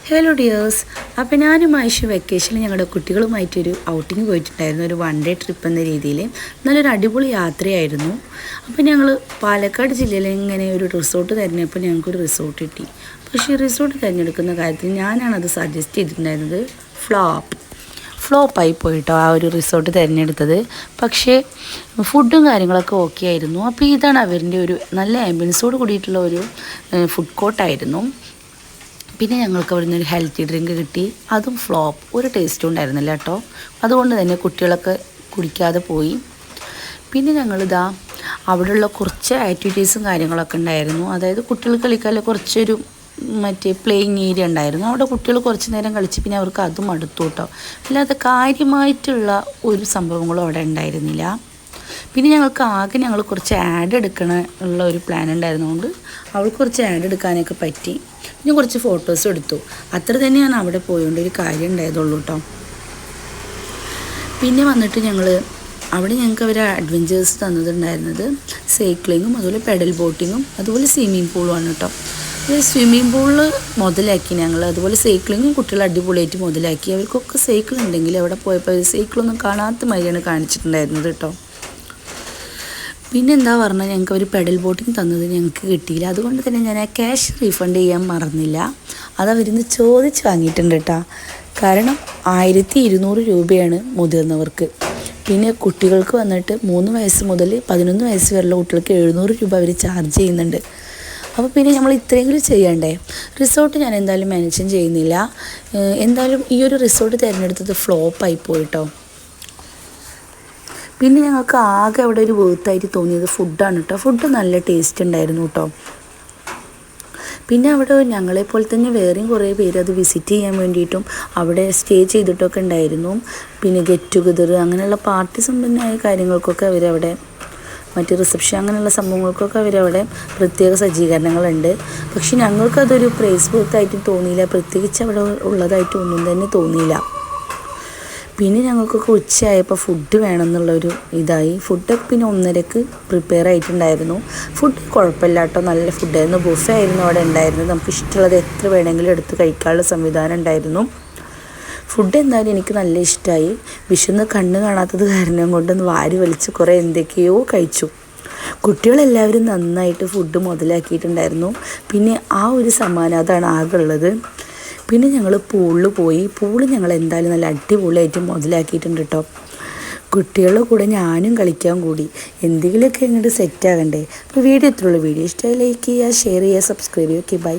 Hello dears, അപ്പോൾ ഞാനും ആയിഷ വെക്കേഷനിൽ ഞങ്ങളുടെ കുട്ടികളുമായിട്ടൊരു ഔട്ടിങ് പോയിട്ടുണ്ടായിരുന്നു. ഒരു വൺ ഡേ ട്രിപ്പ് എന്ന രീതിയിൽ നല്ലൊരു അടിപൊളി യാത്രയായിരുന്നു. അപ്പോൾ ഞങ്ങൾ പാലക്കാട് ജില്ലയിൽ ഇങ്ങനെ ഒരു റിസോർട്ട് തിരഞ്ഞപ്പോൾ ഞങ്ങൾക്കൊരു റിസോർട്ട് കിട്ടി. പക്ഷേ ഈ റിസോർട്ട് തിരഞ്ഞെടുക്കുന്ന കാര്യത്തിൽ ഞാനാണത് സജസ്റ്റ് ചെയ്തിട്ടുണ്ടായിരുന്നത്. ഫ്ലോപ്പായി പോയിട്ടോ ആ ഒരു റിസോർട്ട് തിരഞ്ഞെടുത്തത്. പക്ഷേ ഫുഡും കാര്യങ്ങളൊക്കെ ഓക്കെ ആയിരുന്നു. അപ്പോൾ ഇതാണ് അവരുടെ ഒരു നല്ല ആംബിയൻസോട് കൂടിയിട്ടുള്ള ഒരു ഫുഡ് കോർട്ടായിരുന്നു. പിന്നെ ഞങ്ങൾക്ക് അവിടെ നിന്നൊരു ഹെൽത്തി ഡ്രിങ്ക് കിട്ടി. അതും ഫ്ലോപ്പ്, ഒരു ടേസ്റ്റും ഉണ്ടായിരുന്നില്ല കേട്ടോ. അതുകൊണ്ട് തന്നെ കുട്ടികളൊക്കെ കുടിക്കാതെ പോയി. പിന്നെ ഞങ്ങളിതാ അവിടെയുള്ള കുറച്ച് ആക്ടിവിറ്റീസും കാര്യങ്ങളൊക്കെ ഉണ്ടായിരുന്നു. അതായത് കുട്ടികൾ കളിക്കാനുള്ള കുറച്ചൊരു പ്ലേയിങ് ഏരിയ ഉണ്ടായിരുന്നു. അവിടെ കുട്ടികൾ കുറച്ച് നേരം കളിച്ച് പിന്നെ അവർക്ക് അതും അടുത്തു കേട്ടോ. അല്ലാതെ കാര്യമായിട്ടുള്ള ഒരു സംഭവങ്ങളും അവിടെ ഉണ്ടായിരുന്നില്ല. പിന്നെ ഞങ്ങൾ കുറച്ച് ആഡ് എടുക്കണമുള്ള ഒരു പ്ലാൻ ഉണ്ടായിരുന്നതുകൊണ്ട് അവൾക്ക് കുറച്ച് ആഡ് എടുക്കാനൊക്കെ പറ്റി. പിന്നെ കുറച്ച് ഫോട്ടോസും എടുത്തു. അത്ര തന്നെയാണ് അവിടെ പോയതുകൊണ്ട് ഒരു കാര്യം ഉണ്ടായതുള്ളൂ കേട്ടോ. പിന്നെ വന്നിട്ട് അവിടെ ഞങ്ങൾക്ക് അവർ അഡ്വഞ്ചേഴ്സ് തന്നിട്ടുണ്ടായിരുന്നത് സൈക്ലിങ്ങും അതുപോലെ പെഡൽ ബോട്ടിങ്ങും അതുപോലെ സ്വിമ്മിങ് പൂളുമാണ് കേട്ടോ. സ്വിമ്മിങ് പൂളിൽ മുതലാക്കി ഞങ്ങൾ, അതുപോലെ സൈക്ലിങ്ങും കുട്ടികൾ അടിപൊളിയായിട്ട് മുതലാക്കി. അവർക്കൊക്കെ സൈക്കിൾ ഉണ്ടെങ്കിൽ അവിടെ പോയപ്പോൾ സൈക്കിളൊന്നും കാണാത്ത മാതിരിയാണ് കാണിച്ചിട്ടുണ്ടായിരുന്നത് കേട്ടോ. പിന്നെ എന്താ പറഞ്ഞാൽ ഞങ്ങൾക്ക് ഒരു പെഡൽ ബോട്ടിങ് തന്നത് ഞങ്ങൾക്ക് കിട്ടിയില്ല. അതുകൊണ്ട് തന്നെ ഞാൻ ആ ക്യാഷ് റീഫണ്ട് ചെയ്യാൻ മറന്നില്ല. അതവരിന്ന് ചോദിച്ച് വാങ്ങിയിട്ടുണ്ട് കേട്ടോ. കാരണം 1200 രൂപയാണ് മുതിർന്നവർക്ക്. പിന്നെ കുട്ടികൾക്ക് വന്നിട്ട് 3 വയസ്സ് മുതൽ 11 വയസ്സ് വരെയുള്ള കുട്ടികൾക്ക് 700 രൂപ അവർ ചാർജ് ചെയ്യുന്നുണ്ട്. അപ്പോൾ പിന്നെ നമ്മൾ ഇത്രയെങ്കിലും ചെയ്യണ്ടേ. റിസോർട്ട് ഞാൻ എന്തായാലും മെൻഷൻ ചെയ്യുന്നില്ല. എന്തായാലും ഈ ഒരു റിസോർട്ട് തിരഞ്ഞെടുത്തത് ഫ്ലോപ്പായി പോയിട്ടോ. പിന്നെ ഞങ്ങൾക്ക് ആകെ അവിടെ ഒരു വേർത്തായിട്ട് തോന്നിയത് ഫുഡാണ് കേട്ടോ. ഫുഡ് നല്ല ടേസ്റ്റ് ഉണ്ടായിരുന്നു കേട്ടോ. പിന്നെ അവിടെ ഞങ്ങളെപ്പോലെ തന്നെ വേറെയും കുറേ പേര് അത് വിസിറ്റ് ചെയ്യാൻ വേണ്ടിയിട്ടും അവിടെ സ്റ്റേ ചെയ്തിട്ടൊക്കെ ഉണ്ടായിരുന്നു. പിന്നെ ഗെറ്റ് ടുഗദർ അങ്ങനെയുള്ള പാർട്ടി സംബന്ധമായ കാര്യങ്ങൾക്കൊക്കെ അവരവിടെ റിസപ്ഷൻ അങ്ങനെയുള്ള സംഭവങ്ങൾക്കൊക്കെ അവരവിടെ പ്രത്യേക സജ്ജീകരണങ്ങളുണ്ട്. പക്ഷെ ഞങ്ങൾക്കതൊരു പ്രൈസ് വർത്തായിട്ട് തോന്നിയില്ല. പ്രത്യേകിച്ച് അവിടെ ഉള്ളതായിട്ട് ഒന്നും തന്നെ തോന്നിയില്ല. പിന്നെ ഞങ്ങൾക്കൊക്കെ ഉച്ചയായപ്പോൾ ഫുഡ് വേണമെന്നുള്ളൊരു ഇതായി. ഫുഡൊക്കെ പിന്നെ 1:30ക്ക് പ്രിപ്പയർ ആയിട്ടുണ്ടായിരുന്നു. ഫുഡ് കുഴപ്പമില്ല കേട്ടോ, നല്ല ഫുഡായിരുന്നു. ബുഫേ ആയിരുന്നു അവിടെ ഉണ്ടായിരുന്നത്. നമുക്ക് ഇഷ്ടമുള്ളത് എത്ര വേണമെങ്കിലും എടുത്ത് കഴിക്കാനുള്ള സംവിധാനം ഉണ്ടായിരുന്നു. ഫുഡ് എന്തായാലും എനിക്ക് നല്ല ഇഷ്ടമായി. വിശന്ന് കണ്ണ് കാണാത്തത് കാരണം കൊണ്ടൊന്ന് വാരി വലിച്ച് കുറേ എന്തൊക്കെയോ കഴിച്ചു. കുട്ടികളെല്ലാവരും നന്നായിട്ട് ഫുഡ് മുതലാക്കിയിട്ടുണ്ടായിരുന്നു. പിന്നെ ആ ഒരു സമ്മാനം അതാണ് ആകെ ഉള്ളത്. പിന്നെ ഞങ്ങൾ പൂളിൽ പോയി. പൂള് ഞങ്ങൾ എന്തായാലും നല്ല അടിപൊളിയായിട്ട് മുതലാക്കിയിട്ടുണ്ട് കേട്ടോ. കുട്ടികളുടെ കൂടെ ഞാനും കളിക്കാൻ കൂടി. എന്തെങ്കിലുമൊക്കെ അങ്ങോട്ട് സെറ്റാകണ്ടേ. അപ്പോൾ വീഡിയോ ഇത്രയുള്ളൂ. വീഡിയോ ഇഷ്ടമായി ലൈക്ക് ചെയ്യുക, ഷെയർ ചെയ്യുക, സബ്സ്ക്രൈബ് ചെയ്യുക. Okay, by.